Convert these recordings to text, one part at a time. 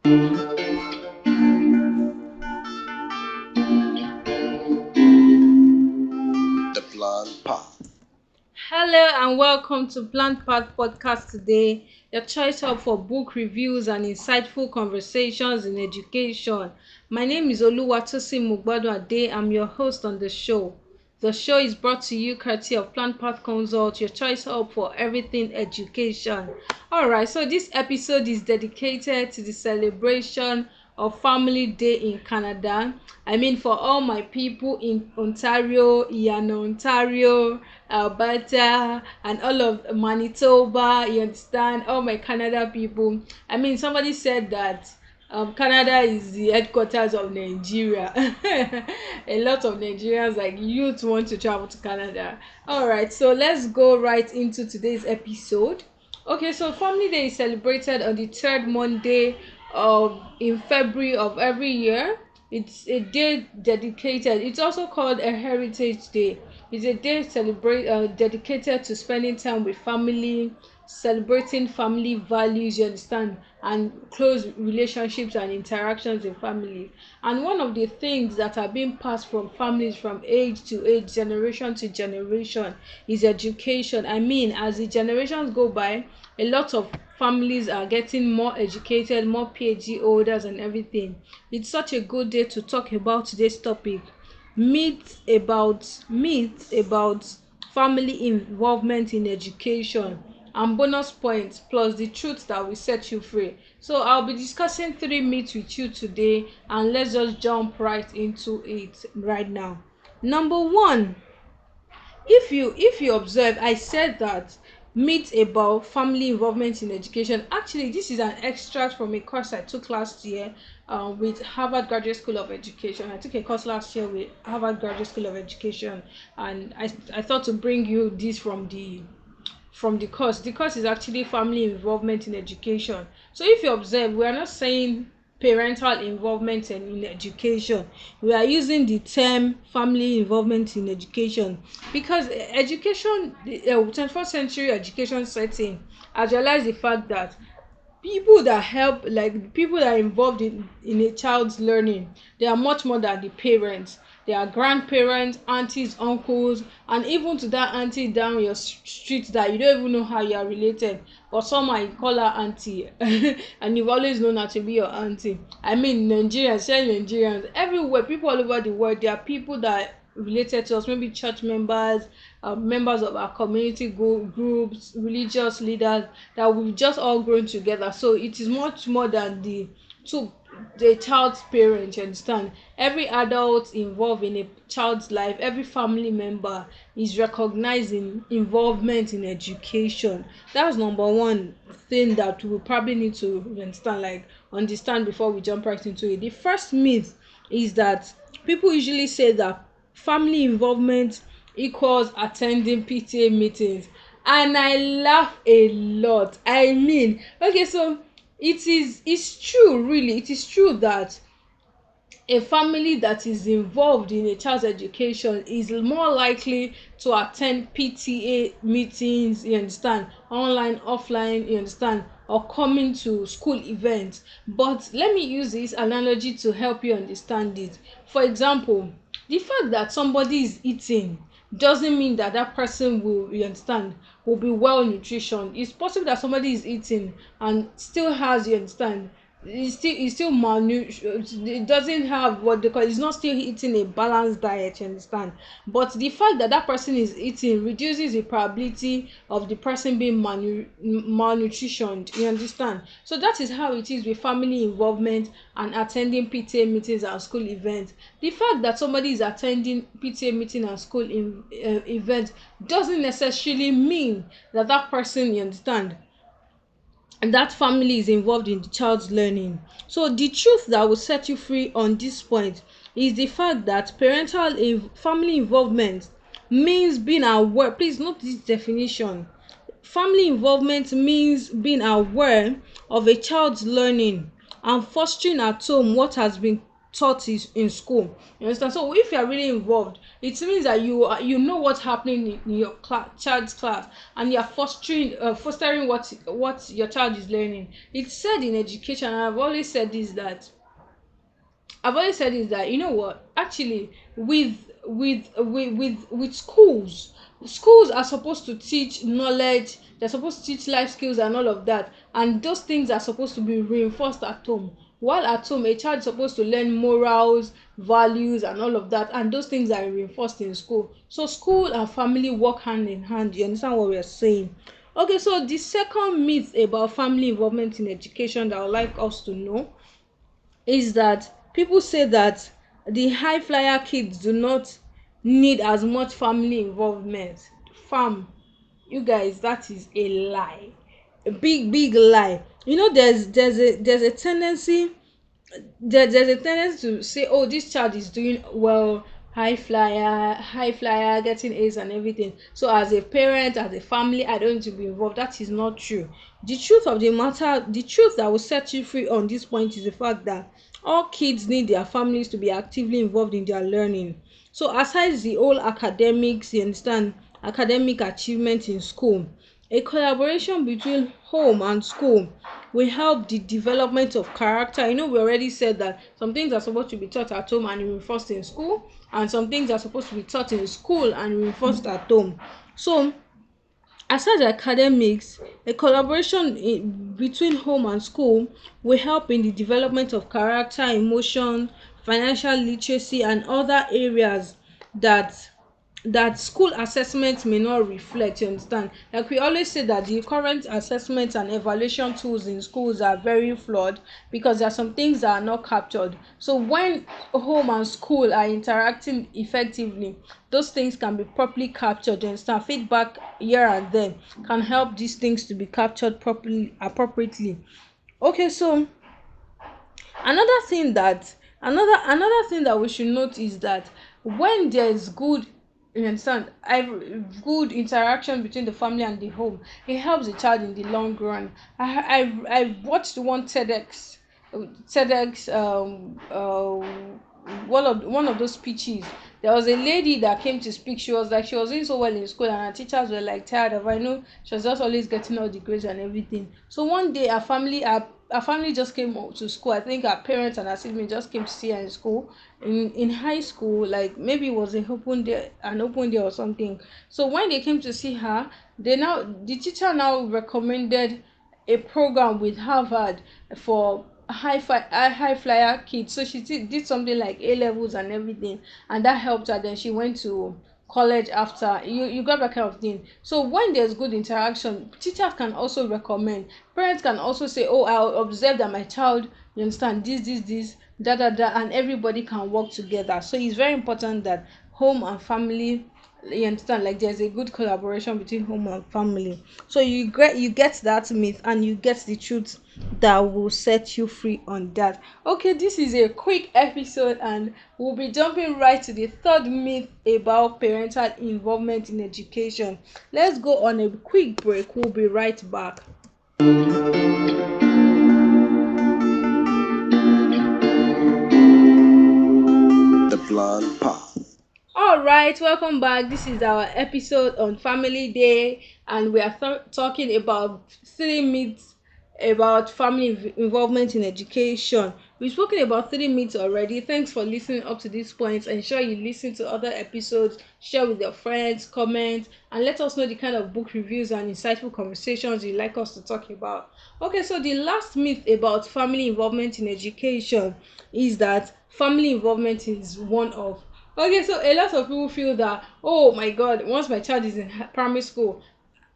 The Blind Path. Hello and welcome to Plant Path Podcast today, your choice hub for book reviews and insightful conversations in education. My name is Oluwatosin Mugbadu Ade. I'm your host on the show. The show is brought to you courtesy of Plant Path Consult, your choice hub for everything education. Alright, so this episode is dedicated to the celebration of Family Day in Canada. I mean, for all my people in Ontario, Iana, Ontario, Alberta, and all of Manitoba, you understand? All my Canada people. I mean, somebody said that Canada is the headquarters of Nigeria. A lot of Nigerians, like youth, want to travel to Canada. All right, so let's go right into today's episode. Okay, so Family Day is celebrated on the third Monday of in February of every year. It's a day dedicated. It's also called a Heritage Day. It's a day dedicated to spending time with family, celebrating family values, you understand, and close relationships and interactions in family. And one of the things that are being passed from families from age to age, generation to generation, is education. I mean, as the generations go by, a lot of families are getting more educated, more PhD holders and everything. It's such a good day to talk about today's topic. Myths about family involvement in education, and bonus points plus the truth that will set you free. So I'll be discussing three myths with you today, and let's just jump right into it right now. Number one, if you observe, I said that myths about family involvement in education. Actually, this is an extract from a course I took last year with Harvard Graduate School of Education. I took a course last year with Harvard Graduate School of Education, and I thought to bring you this from the course. The course is actually family involvement in education. So if you observe, we are not saying parental involvement in education. We are using the term family involvement in education because education, the 21st century education setting, has realized the fact that people that help, like people that are involved in a child's learning, they are much more than the parents. They are grandparents, aunties, uncles, and even to that auntie down your street that you don't even know how you are related, but somehow you call her auntie and you've always known her to be your auntie. I mean, Nigerians, share Nigerians everywhere, people all over the world, there are people that related to us, maybe church members, members of our community groups, religious leaders, that we've just all grown together. So it is much more than two the child's parent, you understand. Every adult involved in a child's life, every family member is recognizing involvement in education. That's number one thing that we probably need to understand before we jump right into it. The first myth is that people usually say that family involvement equals attending PTA meetings, and I laugh a lot. I mean, okay, so it's true, really. It is true that a family that is involved in a child's education is more likely to attend PTA meetings, you understand, online, offline, you understand, or coming to school events. But let me use this analogy to help you understand it. For example, the fact that somebody is eating doesn't mean that that person will, you understand, will be well nutrition. It's possible that somebody is eating and still has, you understand, it's still malnourished. It doesn't have what they call, it's not still eating a balanced diet, you understand. But the fact that that person is eating reduces the probability of the person being malnutritioned, you understand. So that is how it is with family involvement and attending PTA meetings and school events. The fact that somebody is attending PTA meeting and school event doesn't necessarily mean that that person, you understand, and that family is involved in the child's learning. So the truth that will set you free on this point is the fact that family involvement means being aware. Please note this definition. Family involvement means being aware of a child's learning and fostering at home what has been taught is in school. You understand? So if you are really involved, it means that you know what's happening in your child's class, and you are fostering what your child is learning. It's said in education, and I've always said is that, you know what, actually, with schools are supposed to teach knowledge. They're supposed to teach life skills and all of that, and those things are supposed to be reinforced at home. While at home, a child is supposed to learn morals, values, and all of that, and those things are reinforced in school. So school and family work hand in hand. You understand what we are saying? Okay, so the second myth about family involvement in education that I would like us to know is that people say that the high flyer kids do not need as much family involvement. Fam, you guys, that is a lie, a big lie. You know, there's a tendency, there's a tendency to say, oh, this child is doing well, high flyer, getting A's and everything, so as a parent, as a family, I don't need to be involved. That is not true. The truth of the matter, the truth that will set you free on this point, is the fact that all kids need their families to be actively involved in their learning. So aside the whole academics, you understand, academic achievement in school, a collaboration between home and school will help the development of character. You know, we already said that some things are supposed to be taught at home and reinforced in school, and some things are supposed to be taught in school and reinforced at home. So aside academics, a collaboration between home and school will help in the development of character, emotion, financial literacy, and other areas that school assessment may not reflect. You understand? Like we always say that the current assessment and evaluation tools in schools are very flawed, because there are some things that are not captured. So when home and school are interacting effectively, those things can be properly captured. You understand? Feedback here and there can help these things to be captured properly, appropriately. Okay, so another thing that we should note is that when there's good, you understand, good interaction between the family and the home, it helps the child in the long run. I watched TEDx one of those speeches. There was a lady that came to speak. She was like, she was doing so well in school, and her teachers were like tired of her. I know she was just always getting all the grades and everything. So one day her family just came to school. I think her parents and her siblings just came to see her in school, in high school, like maybe it was an open day or something. So when they came to see her, the teacher now recommended a program with Harvard for high flyer kids. So she did something like A levels and everything, and that helped her. Then she went to college after. You got that kind of thing. So when there's good interaction, teachers can also recommend. Parents can also say, oh, I observe that my child, you understand, this and everybody can work together. So it's very important that home and family, you understand, like there's a good collaboration between home and family. So you get that myth, and you get the truth that will set you free on that. Okay, this is a quick episode, and we'll be jumping right to the third myth about parental involvement in education. Let's go on a quick break. We'll be right back. The Blonde Path. All right, welcome back. This is our episode on Family Day, and we are talking about three myths about family involvement in education. We've spoken about three myths already. Thanks for listening up to this point. Ensure you listen to other episodes, share with your friends, comment, and let us know the kind of book reviews and insightful conversations you'd like us to talk about. Okay, so the last myth about family involvement in education is that family involvement is one of. Okay, so a lot of people feel that, oh my god, once my child is in primary school,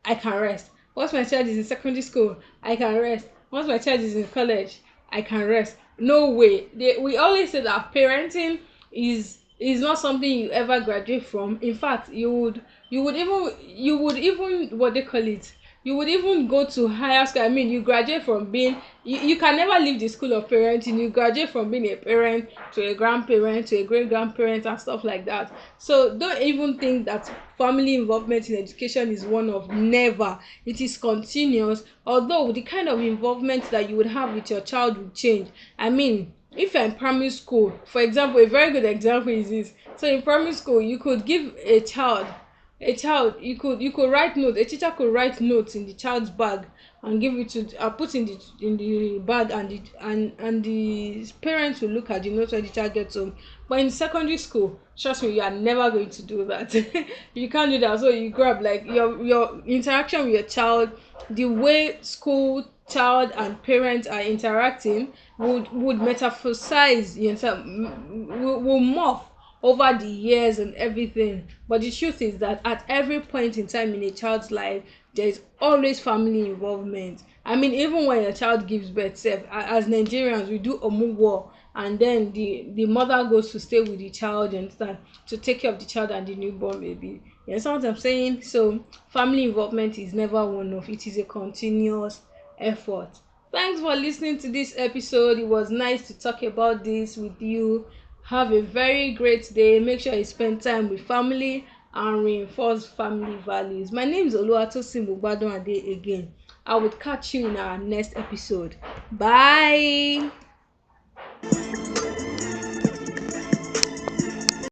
I can rest. Once my child is in secondary school, I can rest. Once my child is in college, I can rest. No way. We always say that parenting is not something you ever graduate from. In fact, you would even what they call it, you would even go to higher school. I mean, you graduate from being, you can never leave the school of parenting. You graduate from being a parent to a grandparent to a great grandparent and stuff like that. So don't even think that family involvement in education is one of. Never. It is continuous, although the kind of involvement that you would have with your child will change. I mean, if you're in primary school, for example, a very good example is this. So in primary school, you could give you could write notes. A teacher could write notes in the child's bag and give it to put in the bag, and the parents will look at the notes when the child gets home. But in secondary school, trust me, you are never going to do that. You can't do that. So you grab, like, your interaction with your child, the way school, child and parents are interacting would metamorphosize yourself, will morph over the years and everything. But the truth is that at every point in time in a child's life, there is always family involvement. I mean, even when your child gives birth sef, as Nigerians, we do omugwo, and then the mother goes to stay with the child, and understand, to take care of the child and the newborn baby. You understand what I'm saying? So family involvement is never one off, it is a continuous effort. Thanks for listening to this episode. It was nice to talk about this with you. Have a very great day. Make sure you spend time with family and reinforce family values. My name is Oluwatosin Mugbadun Ade again. I will catch you in our next episode. Bye.